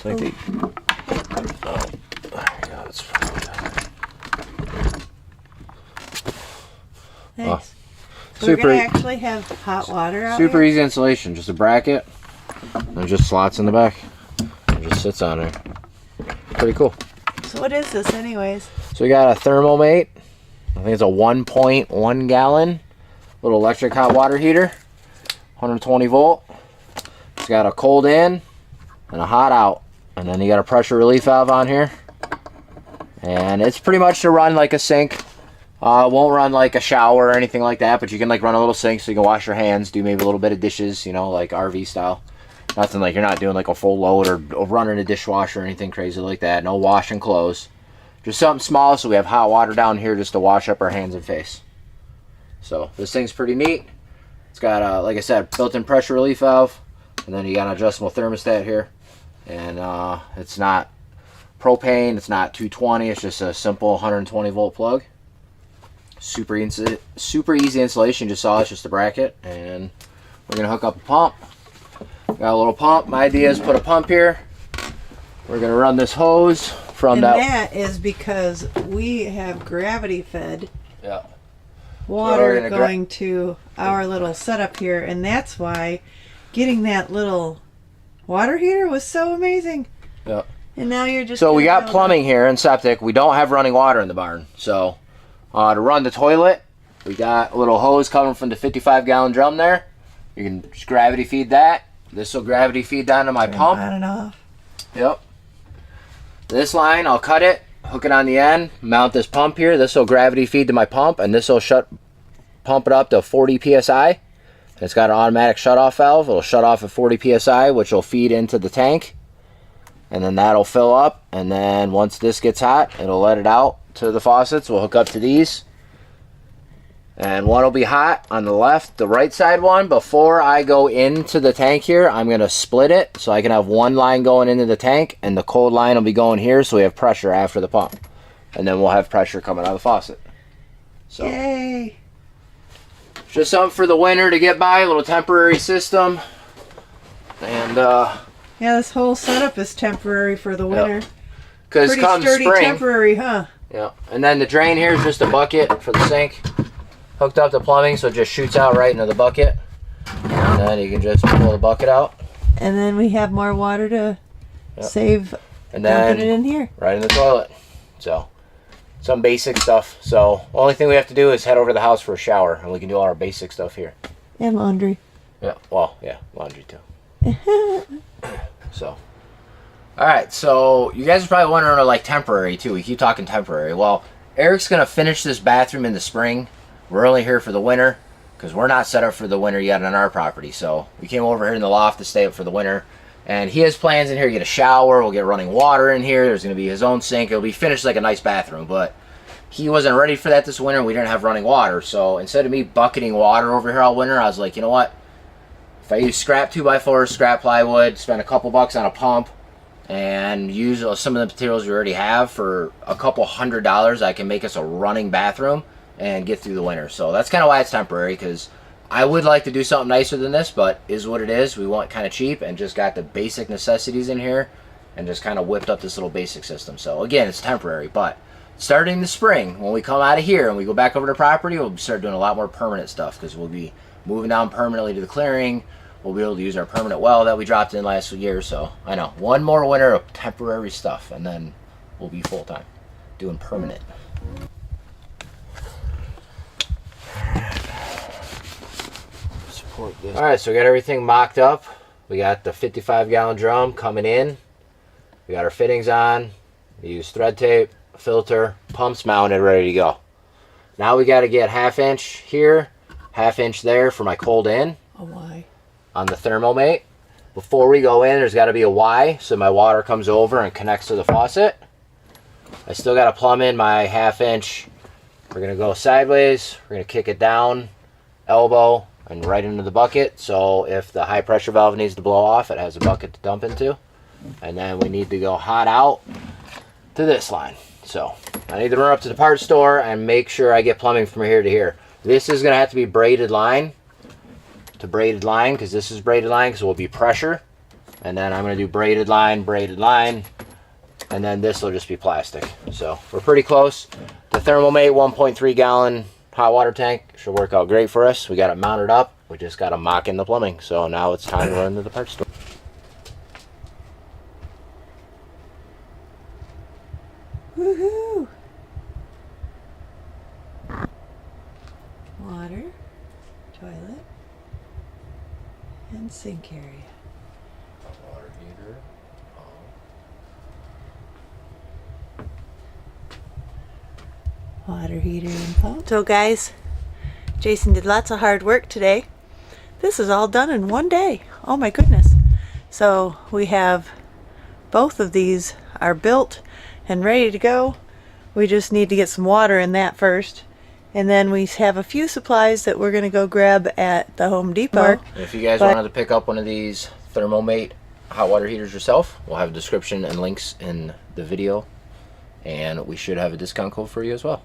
I think Thanks. So we're going to actually have hot water out Super here? easy installation. Just a bracket. And it just slots in the back. It just sits on there. Pretty cool. So what is this anyways? So we got a ThermoMate. I think it's a 1.1 gallon little electric hot water heater. 120 volt. It's got a cold in and a hot out. And then you got a pressure relief valve on here. And it's pretty much to run like a sink. Won't run like a shower or anything like that, but you can like run a little sink so you can wash your hands, do maybe a little bit of dishes, you know, like RV style. Nothing like you're not doing like a full load or running a dishwasher or anything crazy like that. No washing clothes. Just something small so we have hot water down here just to wash up our hands and face. So this thing's pretty neat. It's got, like I said, built-in pressure relief valve. And then you got an adjustable thermostat here. And it's not propane, it's not 220, it's just a simple 120 volt plug. Super easy installation. Just saw it's just a bracket, and we're gonna hook up a pump. Got a little pump. My idea is put a pump here. We're gonna run this hose from and that. That is because we have gravity fed Yeah. water going to our little setup here, and that's why getting that little water heater was so amazing. Yeah. And now you're just. So we got plumbing here and septic. We don't have running water in the barn, so. To run the toilet, we got a little hose coming from the 55-gallon drum there. You can just gravity feed that. This will gravity feed down to my pump. On and off. Yep. This line, I'll cut it, hook it on the end, mount this pump here. This will gravity feed to my pump, and this will pump it up to 40 psi. It's got an automatic shut-off valve. It'll shut off at 40 psi, which will feed into the tank. And then that'll fill up, and then once this gets hot, it'll let it out to the faucets. We'll hook up to these, and one will be hot on the left. The right side one, before I go into the tank here, I'm going to split it so I can have one line going into the tank, and the cold line will be going here so we have pressure after the pump, and then we'll have pressure coming out of the faucet. So yay! Just something for the winter to get by, a little temporary system. And yeah, this whole setup is temporary for the winter. Because pretty come sturdy, spring, temporary, huh? Yeah, and then the drain here is just a bucket for the sink, hooked up to plumbing, so it just shoots out right into the bucket, and then you can just pull the bucket out. And then we have more water to save, and then put it in here, right in the toilet. So some basic stuff. So only thing we have to do is head over to the house for a shower, and we can do all our basic stuff here. and laundry. Yeah, well, yeah, laundry too. So. Alright, so you guys are probably wondering, like, temporary, too. We keep talking temporary. Well, Eric's going to finish this bathroom in the spring. We're only here for the winter, because we're not set up for the winter yet on our property. So we came over here in the loft to stay up for the winter. And he has plans in here to get a shower. We'll get running water in here. There's going to be his own sink. It'll be finished like a nice bathroom. But he wasn't ready for that this winter. We didn't have running water. So instead of me bucketing water over here all winter, I was like, you know what? If I use scrap 2x4, scrap plywood, spend a couple bucks on a pump, and use some of the materials we already have for a couple $100, I can make us a running bathroom and get through the winter. So that's kind of why it's temporary, because I would like to do something nicer than this, but is what it is. We want kind of cheap and just got the basic necessities in here and just kind of whipped up this little basic system. So again, it's temporary, but starting the spring, when we come out of here and we go back over to property, we'll start doing a lot more permanent stuff, because we'll be moving down permanently to the clearing. We'll be able to use our permanent well that we dropped in last year. So I know, one more winter of temporary stuff, and then we'll be full-time doing permanent. Support this. All right, so we got everything mocked up. We got the 55-gallon drum coming in. We got our fittings on. We use thread tape, filter, pumps mounted, ready to go. Now we got to get 1/2 inch here, 1/2 inch there for my cold in. Oh, why? On the ThermoMate. Before we go in, there's got to be a Y, so my water comes over and connects to the faucet. I still got to plumb in my 1/2 inch. We're going to go sideways. We're going to kick it down, elbow, and right into the bucket. So if the high pressure valve needs to blow off, it has a bucket to dump into. And then we need to go hot out to this line. So I need to run up to the parts store and make sure I get plumbing from here to here. This is going to have to be braided line to braided line, because this is braided line, because it will be pressure. And then I'm going to do braided line, and then this will just be plastic. So we're pretty close. The ThermoMate 1.3 gallon hot water tank should work out great for us. We got it mounted up. We just got to mock in the plumbing. So now it's time to run to the parts store. Woohoo! Water, toilet, and sink area. Water heater. Water heater and pump. So guys, Jason did lots of hard work today. This is all done in one day. Oh my goodness. So we have both of these are built and ready to go. We just need to get some water in that first. And then we have a few supplies that we're going to go grab at the Home Depot. If you guys wanted to pick up one of these ThermoMate hot water heaters yourself, we'll have a description and links in the video. And we should have a discount code for you as well.